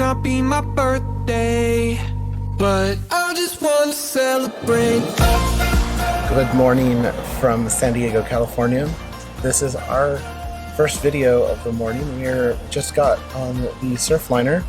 not be my birthday, but I just want to celebrate. Good morning from San Diego, California. This is our first video of the morning. We just got on the Surfliner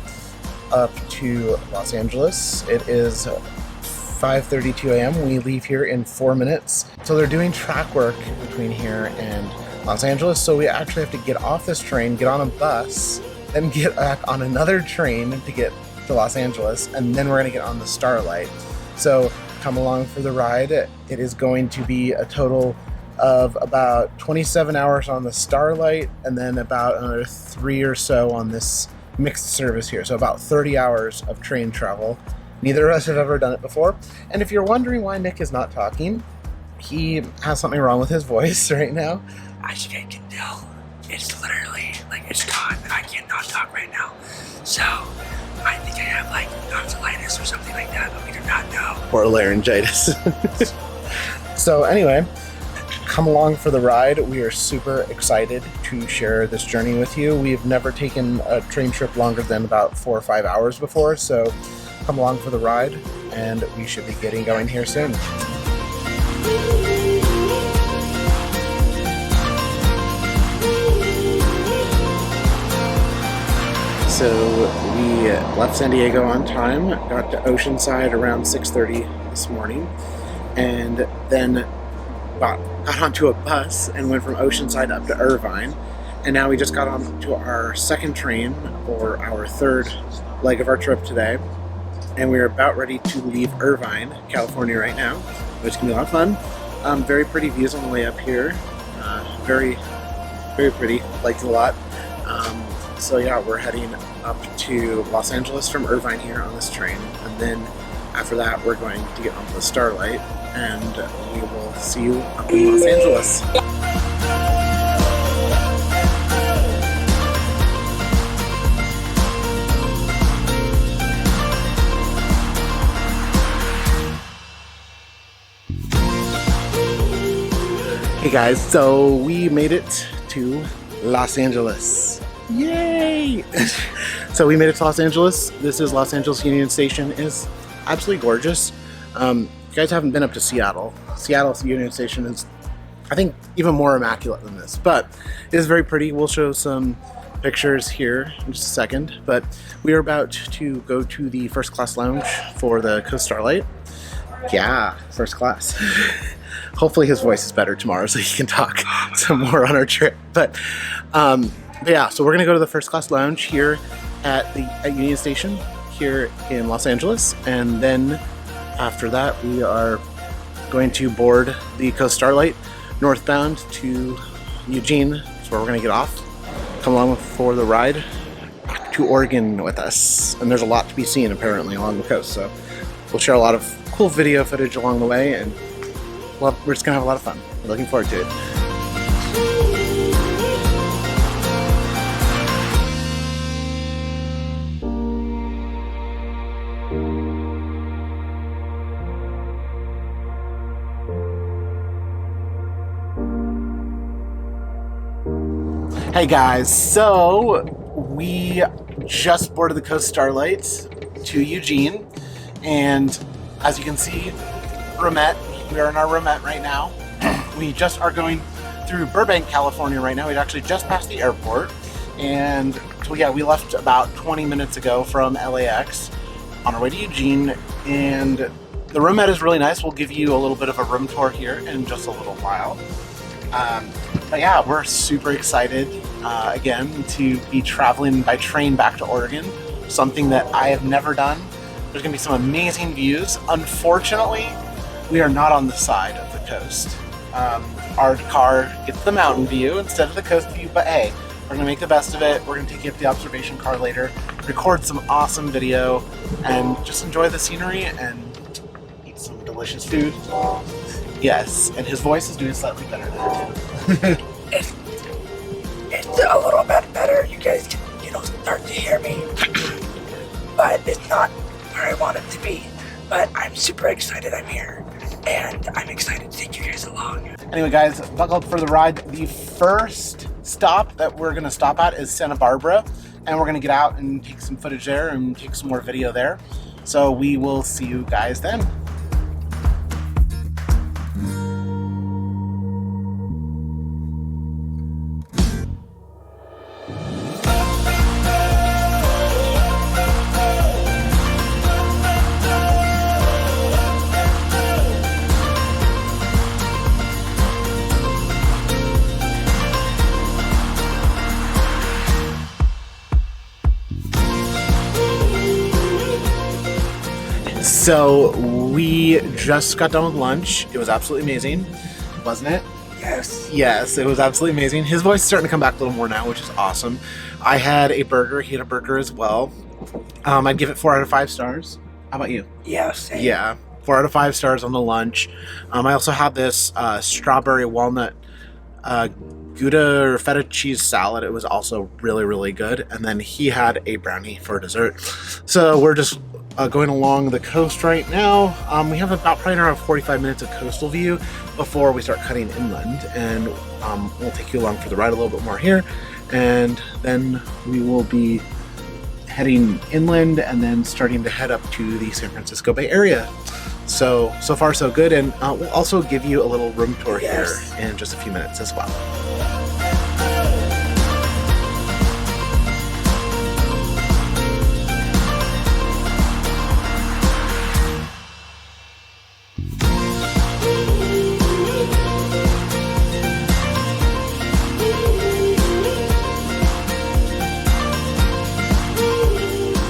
up to Los Angeles. It is 5:32 a.m. We leave here in 4 minutes. So they're doing track work between here and Los Angeles. So we actually have to get off this train, get on a bus, then get back on another train to get to Los Angeles, and then we're gonna get on the Starlight. So come along for the ride. It is going to be a total of about 27 hours on the Starlight, and then about another 3 or so on this mixed service here. So about 30 hours of train travel. Neither of us have ever done it before. And if you're wondering why Nick is not talking, he has something wrong with his voice right now. As you guys can tell, it's literally like it's gone and I cannot talk right now. So I think I have like tonsillitis or something like that, but we do not know. Or laryngitis. So anyway, come along for the ride. We are super excited to share this journey with you. We've never taken a train trip longer than about 4 or 5 hours before, so come along for the ride and we should be getting going here soon. So we left San Diego on time, got to Oceanside around 6:30 this morning, and then got onto a bus and went from Oceanside up to Irvine. And now we just got on to our second train, or our third leg of our trip today. And we're about ready to leave Irvine, California right now, which can be a lot of fun. Very pretty views on the way up here. Very, very pretty, liked it a lot. So yeah, we're heading up to Los Angeles from Irvine here on this train, and then after that we're going to get onto the Starlight, and we will see you up in Los Angeles. Hey guys, so we made it to Los Angeles. Yay! So we made it to Los Angeles. This is Los Angeles Union Station. It is absolutely gorgeous. You guys haven't been up to Seattle. Seattle's Union Station is, I think, even more immaculate than this, but it is very pretty. We'll show some pictures here in just a second, but we are about to go to the first class lounge for the Coast Starlight. Yeah, first class. Hopefully his voice is better tomorrow so he can talk some more on our trip. But yeah, so we're gonna go to the first class lounge here at Union Station here in Los Angeles, and then after that we are going to board the Coast Starlight northbound to Eugene. That's where we're gonna get off. Come along for the ride back to Oregon with us, and there's a lot to be seen apparently along the coast, so we'll share a lot of cool video footage along the way, and we're just gonna have a lot of fun. We're looking forward to it. Hey guys, so we just boarded the Coast Starlight to Eugene, and as you can see, Roomette. We are in our Roomette right now. We just are going through Burbank, California right now. We've actually just passed the airport, and so yeah, we left about 20 minutes ago from LAX on our way to Eugene, and the Roomette is really nice. We'll give you a little bit of a room tour here in just a little while. But yeah, we're super excited again to be traveling by train back to Oregon, something that I have never done. There's gonna be some amazing views. Unfortunately, we are not on the side of the coast. Our car gets the mountain view instead of the coast view, but hey, we're gonna make the best of it. We're gonna take you up the observation car later, record some awesome video, and just enjoy the scenery and eat some delicious food. Yes, and his voice is doing slightly better there too. It's a little bit better. You guys can, start to hear me. But it's not where I want it to be. But I'm super excited I'm here. And I'm excited to take you guys along. Anyway guys, buckle up for the ride. The first stop that we're gonna stop at is Santa Barbara. and we're gonna get out and take some footage there and take some more video there. So we will see you guys then. So we just got done with lunch. It was absolutely amazing, wasn't it? Yes. Yes, it was absolutely amazing. His voice is starting to come back a little more now, which is awesome. I had a burger. He had a burger as well. I'd give it 4 out of 5 stars. How about you? Yeah, same. Yeah, 4 out of 5 stars on the lunch. I also had this strawberry walnut Gouda or feta cheese salad. It was also really, really good. And then he had a brownie for dessert. So we're just going along the coast right now. We have about probably around 45 minutes of coastal view before we start cutting inland, and we'll take you along for the ride a little bit more here, and then we will be heading inland and then starting to head up to the San Francisco Bay Area. So far so good, and we'll also give you a little room tour here in just a few minutes as well.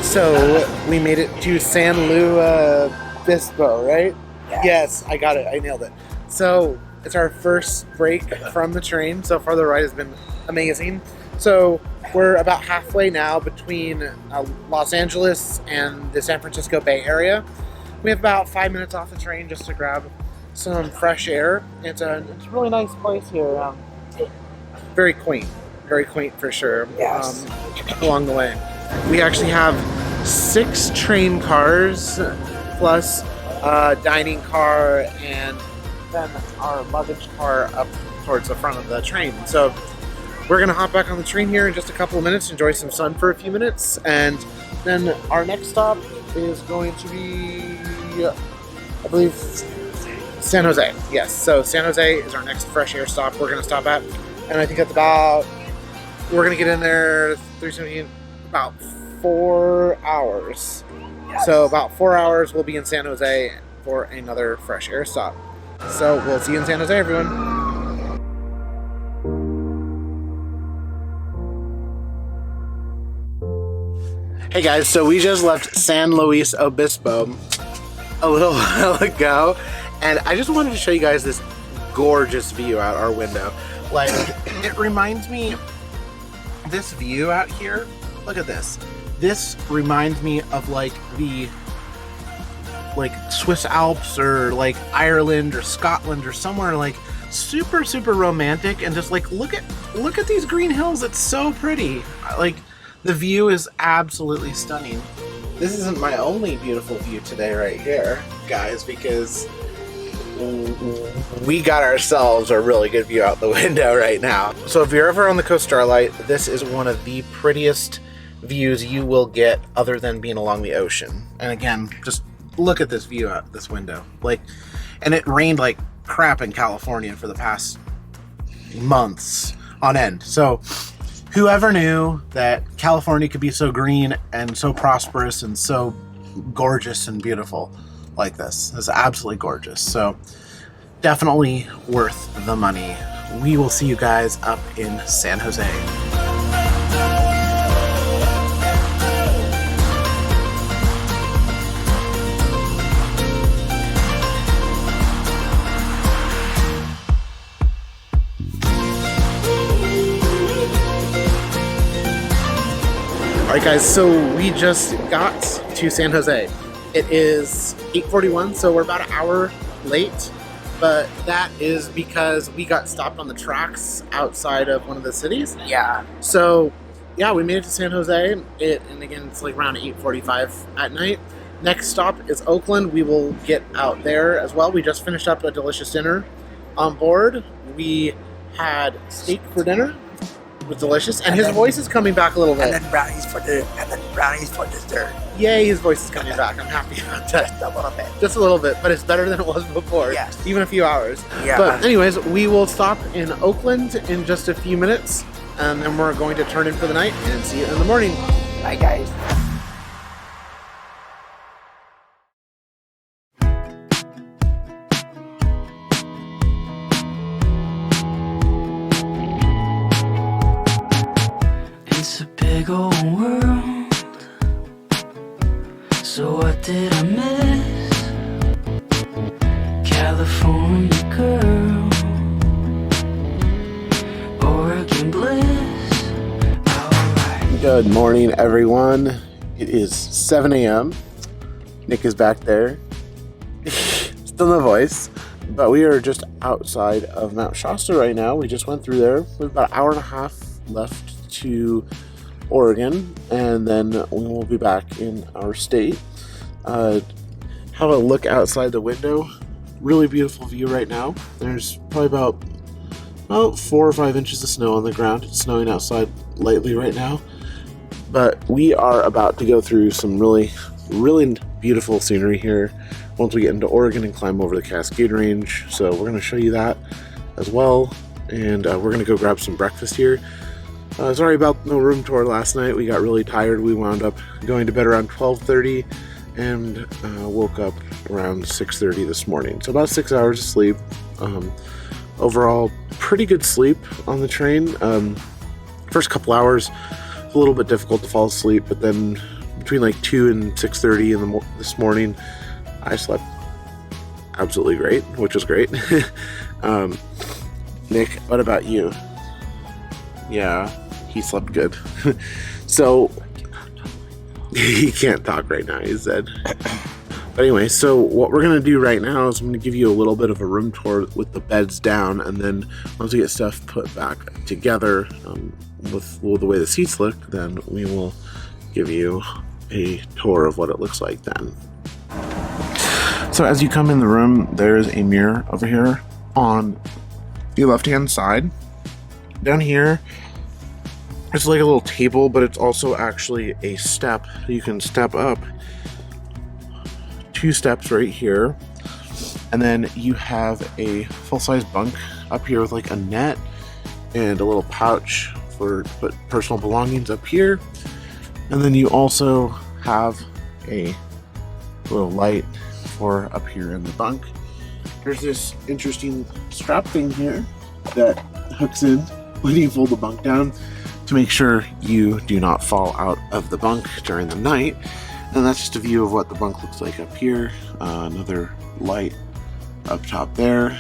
So we made it to San Luis Obispo, right? Yes, I got it. I nailed it. So it's our first break from the train. So far the ride has been amazing. So we're about halfway now between Los Angeles and the San Francisco Bay Area. We have about 5 minutes off the train just to grab some fresh air. It's a really nice place here. Very quaint for sure. Yes. Along the way. We actually have 6 train cars plus a dining car and then our luggage car up towards the front of the train. So we're gonna hop back on the train here in just a couple of minutes, enjoy some sun for a few minutes, and then our next stop is going to be, I believe, San Jose. Yes, so San Jose is our next fresh air stop we're gonna stop at, and I think that's about, we're gonna get in there 3:17, about 4 hours. Yes. So about 4 hours we'll be in San Jose for another fresh air stop. So we'll see you in San Jose, everyone. Hey guys, so we just left San Luis Obispo a little while ago, and I just wanted to show you guys this gorgeous view out our window. Like, it reminds me, this view out here, look at this. This reminds me of like the Swiss Alps or like Ireland or Scotland or somewhere like super romantic, and just like look at these green hills. It's so pretty. Like, the view is absolutely stunning. This isn't my only beautiful view today right here, guys, because we got ourselves a really good view out the window right now. So if you're ever on the coast Starlight, this is one of the prettiest views you will get other than being along the ocean. And again, just look at this view out this window. Like, and it rained like crap in California for the past months on end. So whoever knew that California could be so green and so prosperous and so gorgeous and beautiful like this. It's absolutely gorgeous. So definitely worth the money. We will see you guys up in San Jose. Alright guys, so we just got to San Jose. It is 8:41, so we're about an hour late, but that is because we got stopped on the tracks outside of one of the cities. Yeah. So yeah, we made it to San Jose, and again, it's like around 8:45 at night. Next stop is Oakland. We will get out there as well. We just finished up a delicious dinner on board. We had steak for dinner, was delicious, and his voice is coming back a little bit. And then brownies for dessert. Yay, his voice is coming back. I'm happy about that. Just a little bit. Just a little bit, but it's better than it was before. Yes. Even a few hours. Yeah. But anyways, we will stop in Oakland in just a few minutes, and then we're going to turn in for the night and see you in the morning. Bye, guys. It's a big old world. So what did I miss? California girl, Oregon bliss. Alright. Good morning, everyone. It is 7 a.m. Nick is back there. Still no voice. But we are just outside of Mount Shasta right now. We just went through there. We have about an hour and a half left to Oregon, and then we will be back in our state. Have a look outside the window. Really beautiful view right now. There's probably about 4 or 5 inches of snow on the ground. It's snowing outside lightly right now, but we are about to go through some really beautiful scenery here once we get into Oregon and climb over the Cascade Range. So we're going to show you that as well, and we're going to go grab some breakfast here. Sorry about no room tour last night. We got really tired. We wound up going to bed around 12:30 and woke up around 6:30 this morning. So about 6 hours of sleep. Overall, pretty good sleep on the train. First couple hours, a little bit difficult to fall asleep, but then between like 2 and 6:30 this morning, I slept absolutely great, which was great. Nick, what about you? Yeah, he slept good. So he can't talk right now, he said. But anyway, so what we're gonna do right now is I'm gonna give you a little bit of a room tour with the beds down, and then once we get stuff put back together with the way the seats look, then we will give you a tour of what it looks like then. So as you come in the room, there's a mirror over here on the left-hand side. Down here, it's like a little table, but it's also actually a step. You can step up 2 steps right here, and then you have a full-size bunk up here with like a net and a little pouch for put personal belongings up here, and then you also have a little light for up here in the bunk. There's this interesting strap thing here that hooks in when you fold the bunk down to make sure you do not fall out of the bunk during the night. And that's just a view of what the bunk looks like up here. Another light up top there.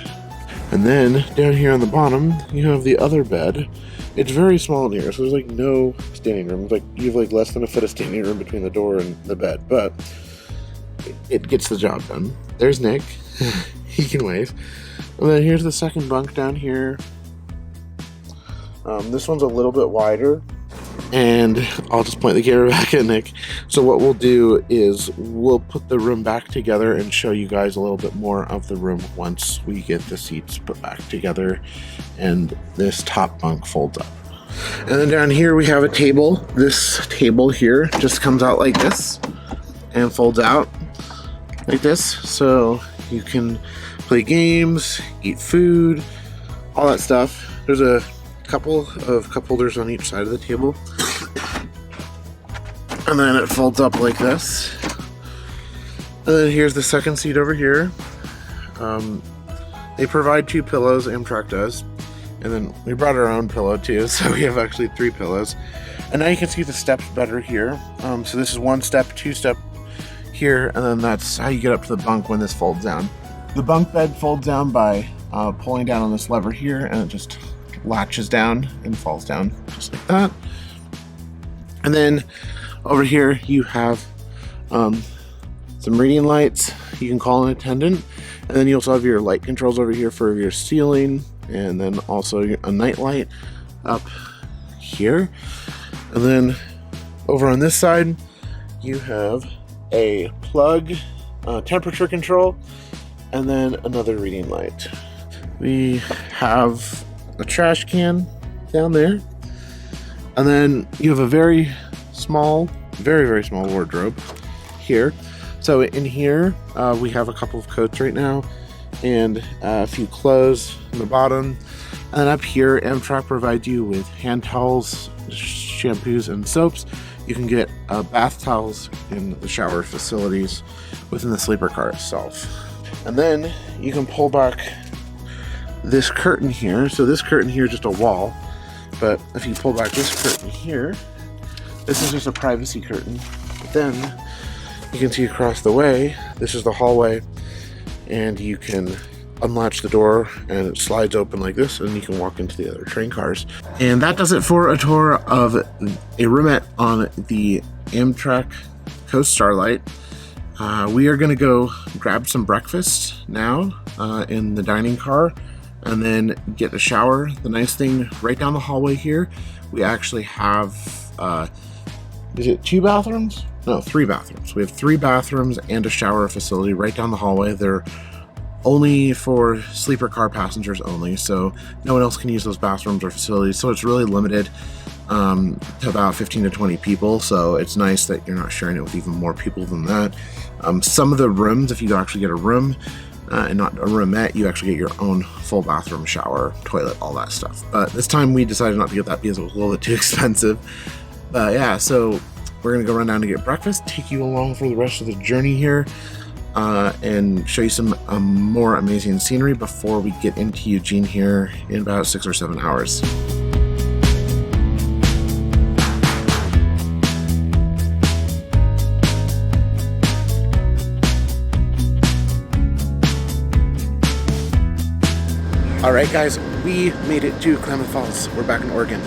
And then down here on the bottom, you have the other bed. It's very small in here, so there's like no standing room. It's like you have like less than a foot of standing room between the door and the bed, but it gets the job done. There's Nick. He can wave. And then here's the second bunk down here. This one's a little bit wider, and I'll just point the camera back at Nick. So what we'll do is we'll put the room back together and show you guys a little bit more of the room once we get the seats put back together and this top bunk folds up. And then down here we have a table. This table here just comes out like this and folds out like this, so you can play games, eat food, all that stuff. There's a couple of cup holders on each side of the table, and then it folds up like this. And then here's the second seat over here. They provide 2 pillows, Amtrak does, and then we brought our own pillow too, so we have actually 3 pillows. And now you can see the steps better here. So this is 1 step, 2 step here, and then that's how you get up to the bunk when this folds down. The bunk bed folds down by pulling down on this lever here, and it just latches down and falls down just like that. And then over here you have some reading lights. You can call an attendant, and then you also have your light controls over here for your ceiling, and then also a night light up here. And then over on this side you have a plug, temperature control, and then another reading light. We have a trash can down there, And then you have a very small, very small wardrobe here. So in here, we have a couple of coats right now and a few clothes on the bottom. And then up here, Amtrak provides you with hand towels, shampoos, and soaps. You can get bath towels in the shower facilities within the sleeper car itself. And then you can pull back this curtain here. So this curtain here is just a wall, but if you pull back this curtain here, this is just a privacy curtain. But then you can see across the way, this is the hallway, and you can unlatch the door and it slides open like this, and you can walk into the other train cars. And that does it for a tour of a roomette on the Amtrak Coast Starlight. We are going to go grab some breakfast now in the dining car and then get a shower. The nice thing, right down the hallway here, we actually have, is it 2 bathrooms? No, 3 bathrooms. We have 3 bathrooms and a shower facility right down the hallway. They're only for sleeper car passengers only, so no one else can use those bathrooms or facilities. So it's really limited to about 15 to 20 people. So it's nice that you're not sharing it with even more people than that. Some of the rooms, if you actually get a room and not a roomette, you actually get your own full bathroom, shower, toilet, all that stuff. But this time we decided not to get that because it was a little bit too expensive. But yeah, so we're gonna go run down to get breakfast, take you along for the rest of the journey here, and show you some more amazing scenery before we get into Eugene here in about 6 or 7 hours. All right, guys, we made it to Klamath Falls. We're back in Oregon.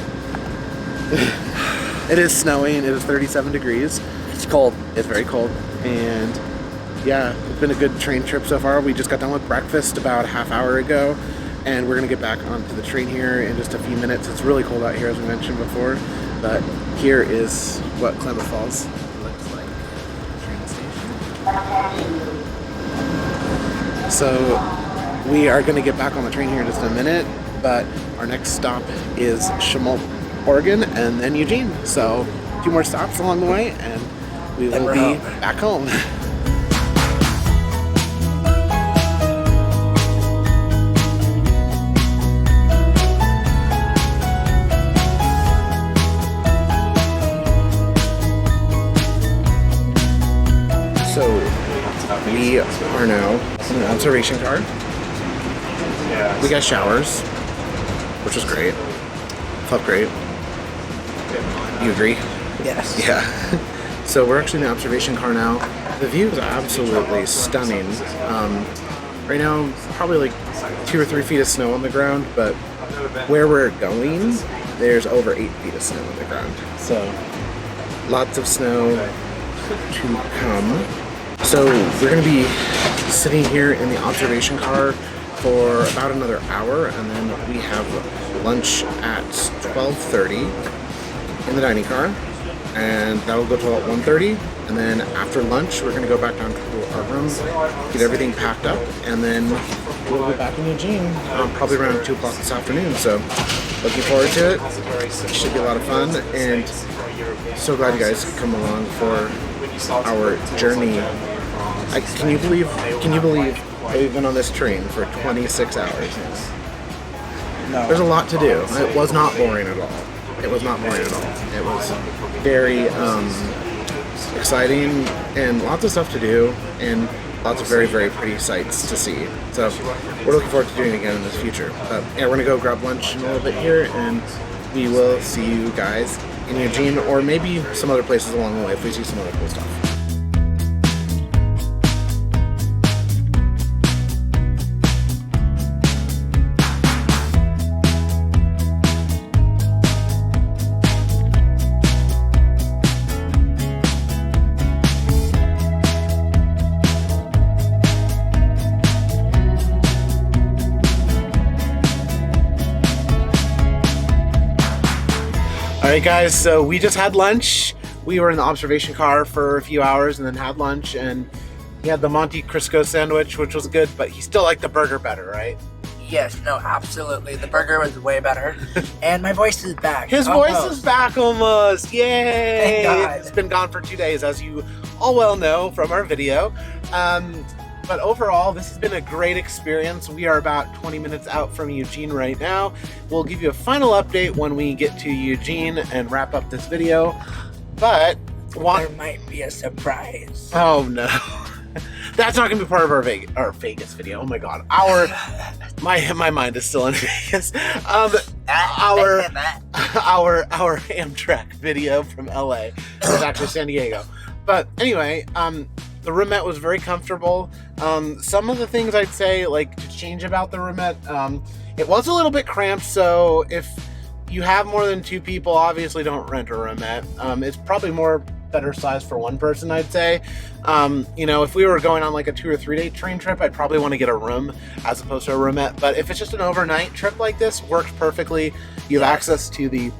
It is snowing. It is 37 degrees. It's cold. It's very cold. And yeah, it's been a good train trip so far. We just got done with breakfast about a half hour ago, and we're gonna get back onto the train here in just a few minutes. It's really cold out here, as we mentioned before, but here is what Klamath Falls looks like. Train station. So we are gonna get back on the train here in just a minute, but our next stop is Chemult, Oregon, and then Eugene. So 2 more stops along the way, and we will be back home. So we are now in an observation car. We got showers, which was great. Felt great. You agree? Yes. Yeah. So we're actually in the observation car now. The view is absolutely stunning. Right now, probably like 2 or 3 feet of snow on the ground, but where we're going, there's over 8 feet of snow on the ground. So lots of snow to come. So we're gonna be sitting here in the observation car for about another hour, and then we have lunch at 12:30 in the dining car, and that'll go till 1:30. And then after lunch, we're gonna go back down to our room, get everything packed up, and then we'll be back in Eugene probably around 2 o'clock this afternoon. So looking forward to it. It should be a lot of fun, and so glad you guys could come along for our journey. Can you believe we've been on this train for 26 hours? No. There's a lot to do. It was not boring at all. It was not boring at all. It was very exciting and lots of stuff to do and lots of very pretty sights to see. So we're looking forward to doing it again in the future. But yeah, we're gonna go grab lunch in a little bit here, and we will see you guys in Eugene, or maybe some other places along the way if we see some other cool stuff. Alright guys, so we just had lunch. We were in the observation car for a few hours and then had lunch, and he had the Monte Cristo sandwich, which was good, but he still liked the burger better, right? Yes, no, absolutely. The burger was way better. And my voice is back. His voice is back almost. Yay! Thank God. It's been gone for 2 days, as you all well know from our video. But overall, this has been a great experience. We are about 20 minutes out from Eugene right now. We'll give you a final update when we get to Eugene and wrap up this video. But there might be a surprise. Oh no. That's not gonna be part of our Vegas video. Oh my god. My mind is still in Vegas. Our Amtrak video from LA. It's actually San Diego. But anyway, the roomette was very comfortable. Some of the things I'd say, like, to change about the roomette, it was a little bit cramped, so if you have more than 2 people, obviously don't rent a roomette. It's probably better size for 1 person, I'd say. You know, if we were going on like a 2 or 3 day train trip, I'd probably want to get a room as opposed to a roomette. But if it's just an overnight trip like this, works perfectly. You have access to the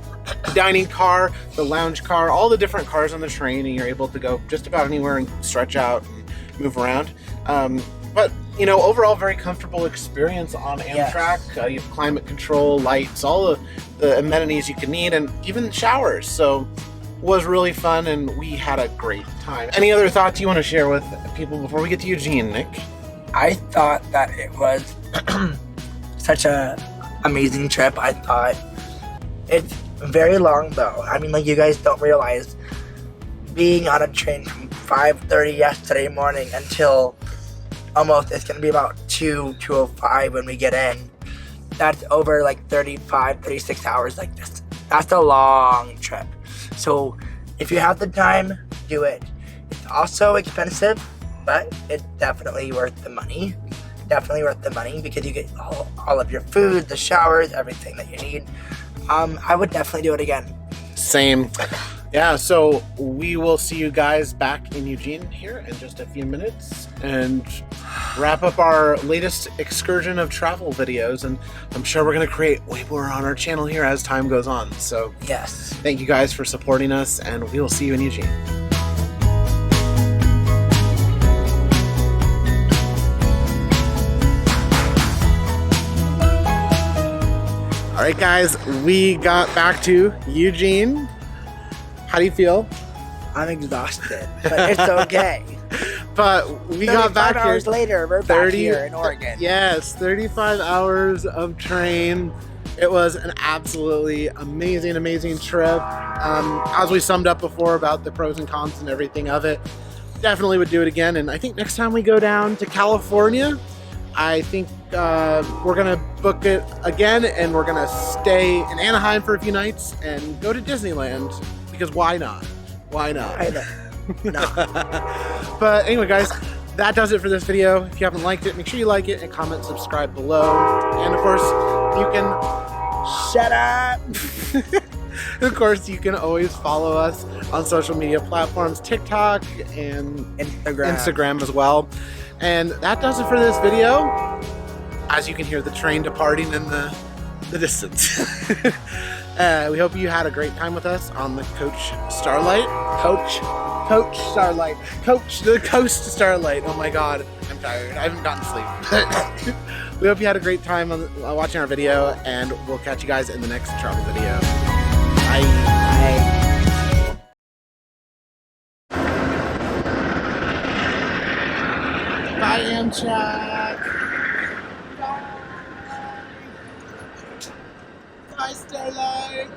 dining car, the lounge car, all the different cars on the train, and you're able to go just about anywhere and stretch out and move around. But you know, overall, very comfortable experience on Amtrak. You have climate control, lights, all the amenities you can need, and even showers. So was really fun, and we had a great time. Any other thoughts you want to share with people before we get to Eugene, Nick? I thought that it was such a amazing trip. I thought it's very long though. I mean, like, you guys don't realize being on a train from 5:30 yesterday morning until almost, it's gonna be about 2:05 when we get in. That's over like 35, 36 hours like this. That's a long trip. So if you have the time, do it. It's also expensive, but it's definitely worth the money. Definitely worth the money because you get all of your food, the showers, everything that you need. I would definitely do it again. Same. Yeah, so we will see you guys back in Eugene here in just a few minutes and wrap up our latest excursion of travel videos, and I'm sure we're going to create way more on our channel here as time goes on. So yes, thank you guys for supporting us, and we will see you in Eugene. All right, guys, we got back to Eugene. How do you feel? I'm exhausted, but it's okay. But we got back here. 35 hours later, we're back here in Oregon. Yes, 35 hours of train. It was an absolutely amazing trip. As we summed up before about the pros and cons and everything of it, definitely would do it again. And I think next time we go down to California, I think we're gonna book it again, and we're gonna stay in Anaheim for a few nights and go to Disneyland, because why not? Why not? I know. No. But anyway, guys, that does it for this video. If you haven't liked it, make sure you like it and comment, subscribe below. And of course, you can shut up. Of course, you can always follow us on social media platforms, TikTok and Instagram as well. And that does it for this video. As you can hear the train departing in the distance. We hope you had a great time with us on the Coach Starlight. Coach Starlight. The Coast Starlight. Oh my god, I'm tired. I haven't gotten sleep. We hope you had a great time watching our video, and we'll catch you guys in the next travel video. Bye. Bye, Amtrak. Bye, Starlight.